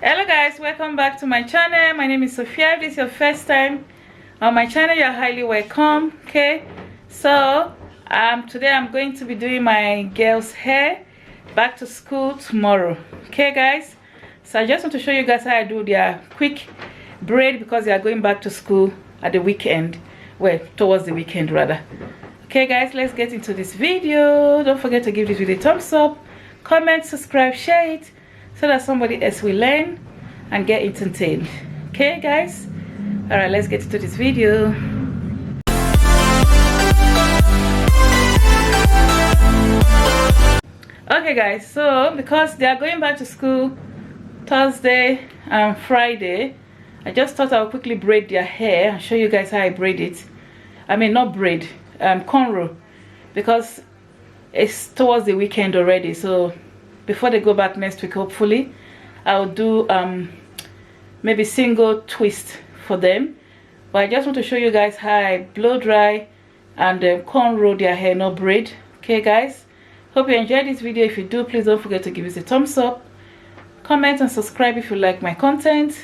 Hello guys, welcome back to my channel. My name is Sophia. If this is your first time on my channel, you're highly welcome. Okay, so today I'm going to be doing my girls hair back to school tomorrow. Okay guys, so I just want to show you guys how I do their quick braid because they are going back to school at the weekend, well, towards the weekend rather. Okay guys, let's get into this video. Don't forget to give this video a thumbs up, comment, subscribe, share it, so that somebody else will learn and get entertained. Okay guys, all right, let's get into this video. Okay guys, so because they are going back to school Thursday and Friday, I just thought I would quickly braid their hair and show you guys how I braid it. I mean, not braid, cornrow, because it's towards the weekend already. So before they go back next week, hopefully I'll do maybe single twist for them. But I just want to show you guys how I blow dry and cornrow their hair, not braid. Okay guys, hope you enjoyed this video. If you do, please don't forget to give us a thumbs up, comment and subscribe if you like my content,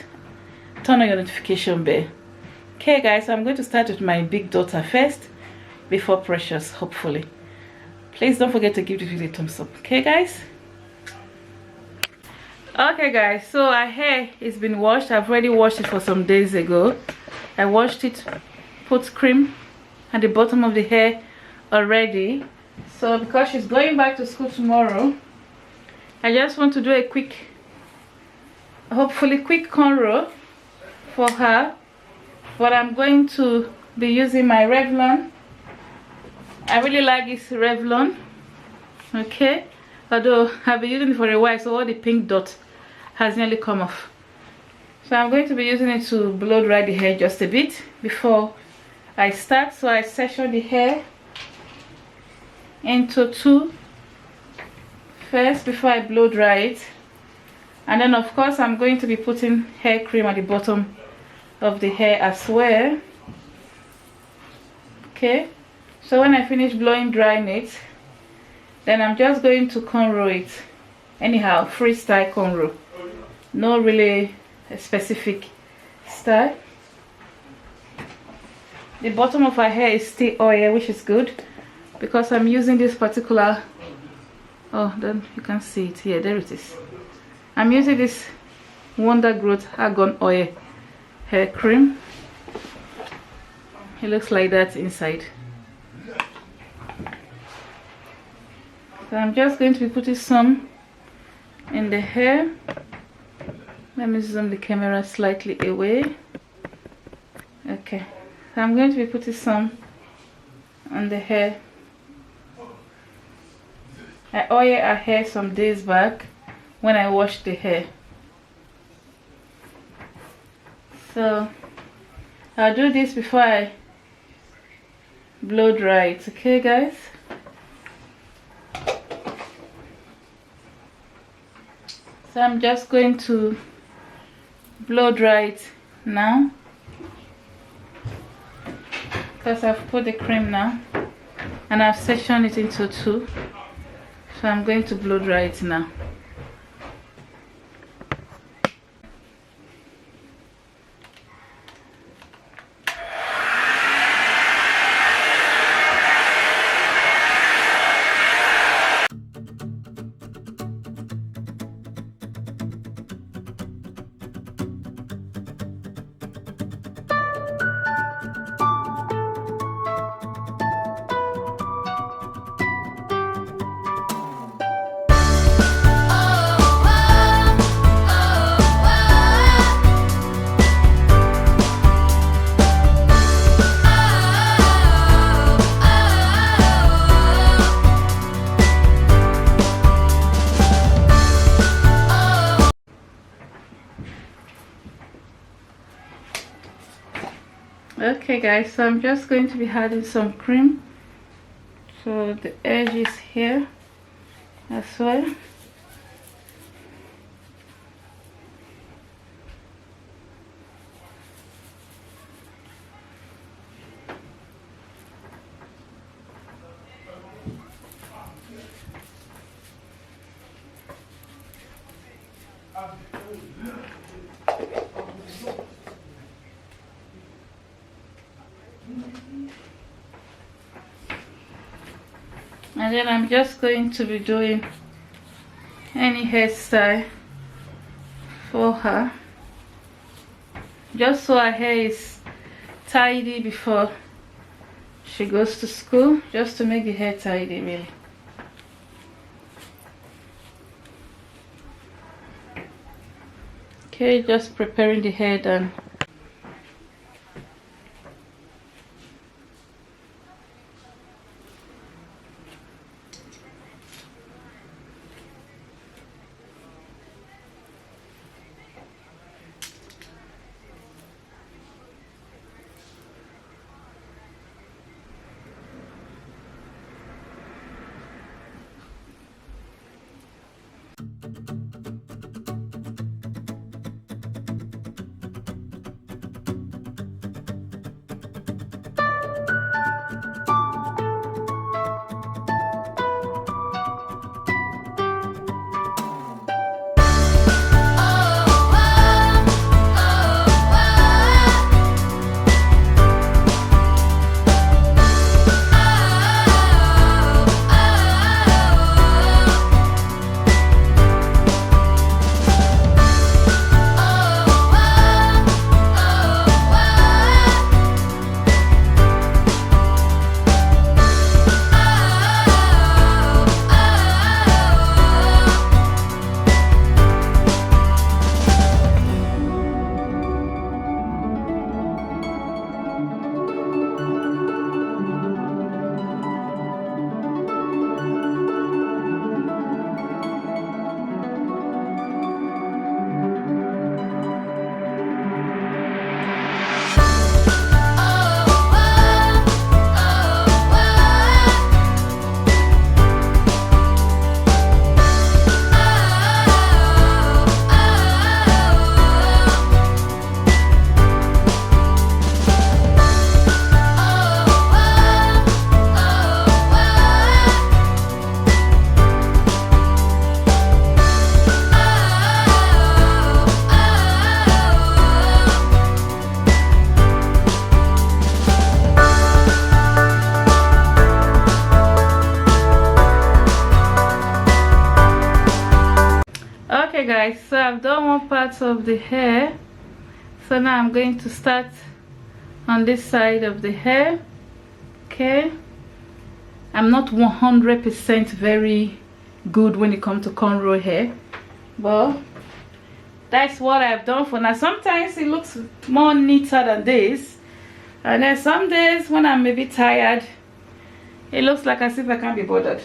turn on your notification bell. Okay guys, so I'm going to start with my big daughter first before Precious, hopefully. Please don't forget to give this video a thumbs up. Okay guys, okay guys, so our hair is been washed. I've already washed it for some days ago. I washed it, put cream at the bottom of the hair already. So because she's going back to school tomorrow, I just want to do a quick, hopefully quick cornrow for her. But I'm going to be using my Revlon. I really like this Revlon, okay, although I've been using it for a while, so all the pink dot has nearly come off. So I'm going to be using it to blow dry the hair just a bit before I start. So I section the hair into two first before I blow dry it, and then of course I'm going to be putting hair cream at the bottom of the hair as well. Okay, so when I finish blowing drying it, then I'm just going to cornrow it anyhow, freestyle cornrow, no really a specific style. The bottom of her hair is still oil, which is good because I'm using this particular, oh, then you can see it here, there it is. I'm using this Wonder Growth Argan Oil hair cream. It looks like that inside. So I'm just going to be putting some in the hair. Let me zoom the camera slightly away. Okay, so I'm going to be putting some on the hair. I oiled her hair some days back when I washed the hair. So I'll do this before I blow dry it. Okay guys, so I'm just going to blow dry it now because I've put the cream now and I've sectioned it into two. So I'm going to blow dry it now. Okay guys, so I'm just going to be adding some cream so the edges here as well. And then I'm just going to be doing any hairstyle for her, just so her hair is tidy before she goes to school, just to make the hair tidy really. Okay, just preparing the hair done. Okay guys, so I've done one part of the hair, so now I'm going to start on this side of the hair. Okay, I'm not 100% very good when it comes to cornrow hair, but that's what I've done for now. Sometimes it looks more neater than this, and then some days when I'm maybe tired, it looks like as if I can't be bothered.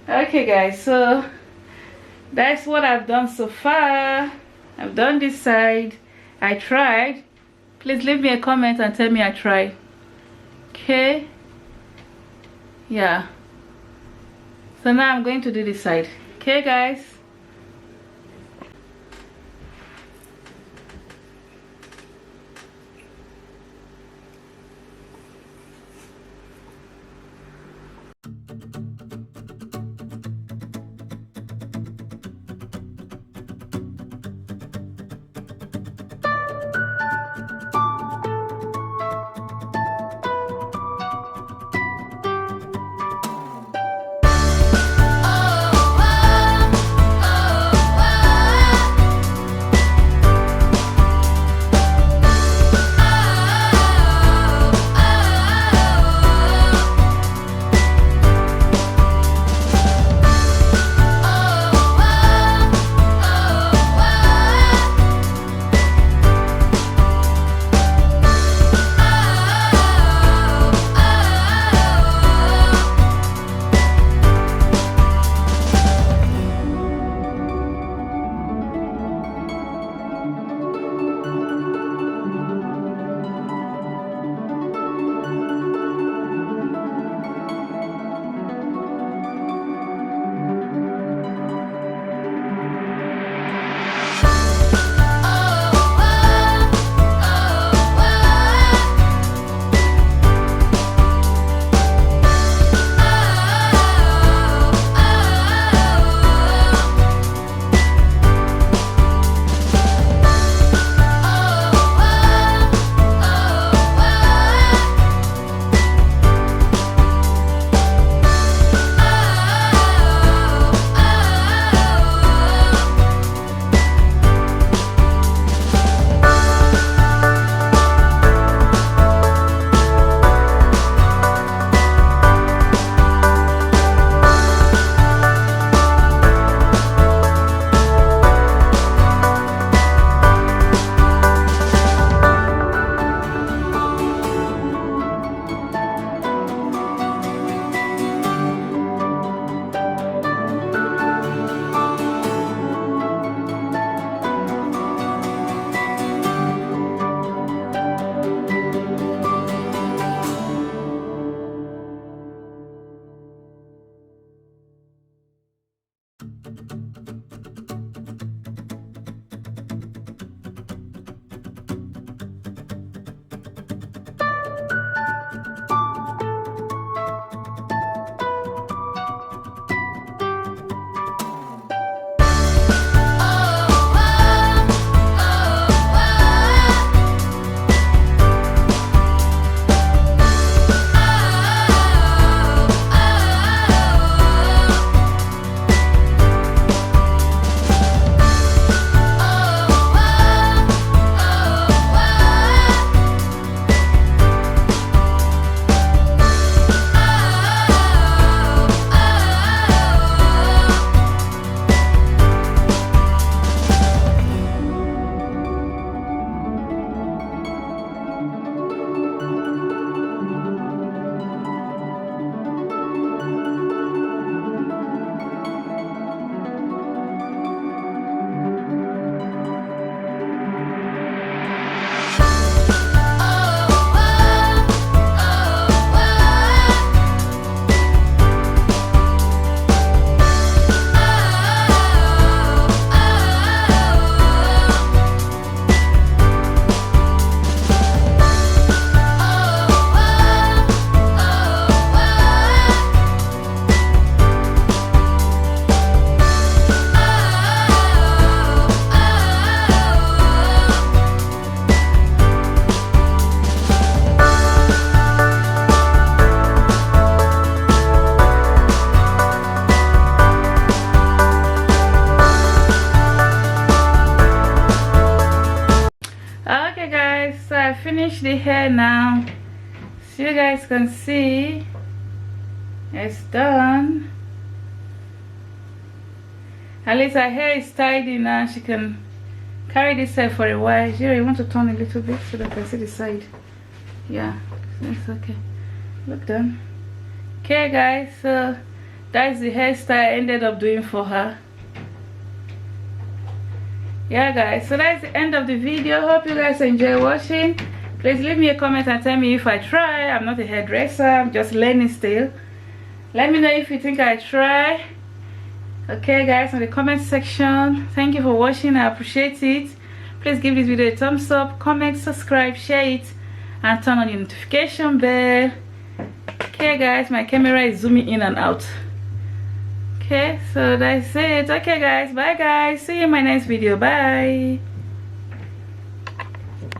Okay guys, so that's what I've done so far. I've done this side. I tried. Please leave me a comment and tell me I tried. Okay, yeah, so now I'm going to do this side. Okay guys, finished the hair now, so you guys can see it's done. At least her hair is tidy now. She can carry this hair for a while. Jerry, you want to turn a little bit so that I can see the side? Yeah, that's okay. Look done. Okay guys, so that's the hairstyle I ended up doing for her. Yeah guys, so that's the end of the video. Hope you guys enjoy watching. Please leave me a comment and tell me if I try. I'm not a hairdresser, I'm just learning still. Let me know if you think I try. Okay guys, in the comment section. Thank you for watching, I appreciate it. Please give this video a thumbs up, comment, subscribe, share it, and turn on your notification bell. Okay guys, my camera is zooming in and out. Okay, so that's it. Okay guys, bye guys, see you in my next video. Bye.